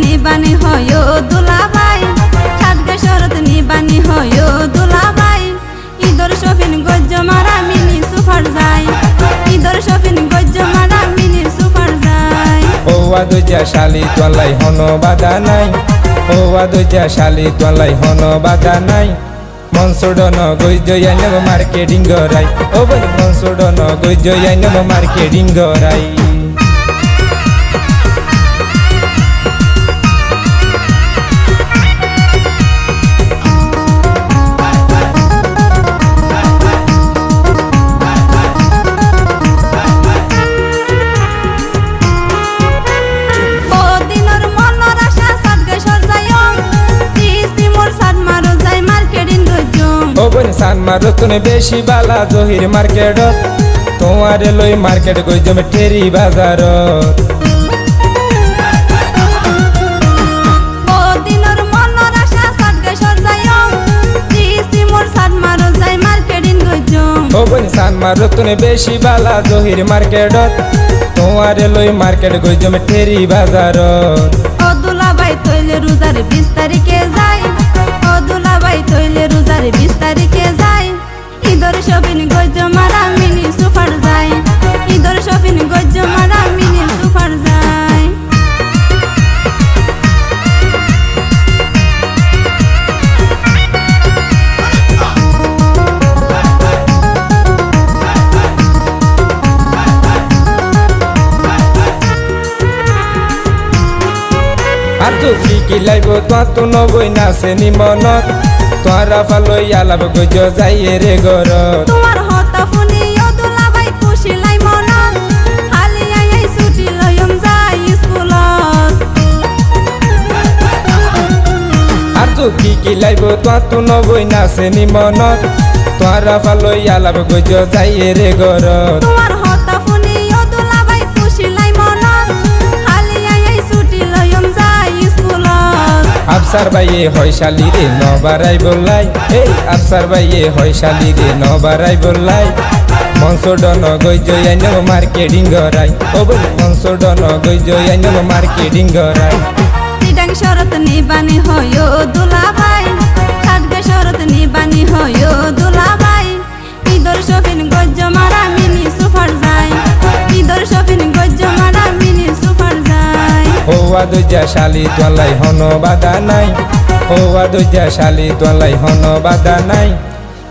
নিবানি হয় দুলাভাই সাতগা শরৎ নিবানি হয় দুলাভাই ঈদর শফিন গজ্জ মারা মিনি সুপার যায় ঈদর শফিন গজ্জ মারা মিনি সুপার যায় ও আদুজা শালি তোলাই হন বাধা নাই ও আদুজা শালি তোলাই হন বাধা নাই মনসুডন গইজয়ান মার্কেটিং গরাই ও বল মনসুডন গইজয়ান মার্কেটিং গরাই সানমারো তুমি বেশি বালা জহির মার্কেটত তোমারে লই মার্কেট গই জমে টেরি বাজার ও দিনর মনর আশা সাদগে সরজায়ম দিছি মোর সানমারো যাই মার্কেটিং গজম ও বন সানমারো তুমি বেশি বালা জহির মার্কেটত তোমারে লই মার্কেট গই জমে টেরি বাজার ও দুলাভাই তইলে রোজার 20 তারিখে যাই ও দুলাভাই তইলে রোজার 20 তারিখে যাই ঈদর শপিং গজ্জ মারা মিনি সুপার যায় ঈদর শপিং গজ্জ মারা মিনি সুপার যায় আর তো কি লাইব তো নবই নাছে নি মনত তোরা ফালই আলাপ গজ যাই রে গর তোমার হতা ফুনি ও দুলাভাই খুশি লাই মনত হালি আই ছুটি লয়ম যাই স্কুলত আর তো কি লাইব তো নবই নাছে নি মনত তোরা ফালই আলাপ গজ যাই রে গর তোমার হতা ফুনি ও দুলাভাই খুশি লাই মনত হালি আই ছুটি লয়ম যাই স্কুলত আফসার ভাইয়ে হয় শালি রে ন বাড়াই বললাই এই আফসার ভাইয়ে হয় শালি রে ন বাড়াই বললাই মনসুডন গইজয়ান মার্কেটিং গরাই ও বল মনসুডন গইজয়ান মার্কেটিং গরাই চিটাং শরৎ নিবানি হয় দুলাভাই সাতগা শরৎ নিবানি হয় দুলাভাই ঈদর শফিন গজ্জ মারা মিনি সুপার যায় ঈদর শফিন গজ্জ মারা মিনি সুপার যায় ও আদুজা শালি তোলাই হন বাধা নাই ও আদুজা শালি তোলাই হন বাধা নাই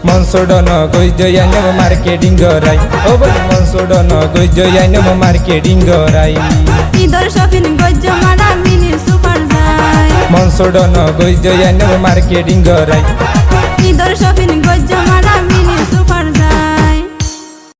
মনসুডন গইজয়ান মার্কেটিং গরাই ও বল মনসুডন গইজয়ান মার্কেটিং গরাই ঈদর শফিন গজ্জ মারা মিনি সুপার যায় মনসুডন গইজয়ান মার্কেটিং গরাই ঈদর শফিন গজ্জ মারা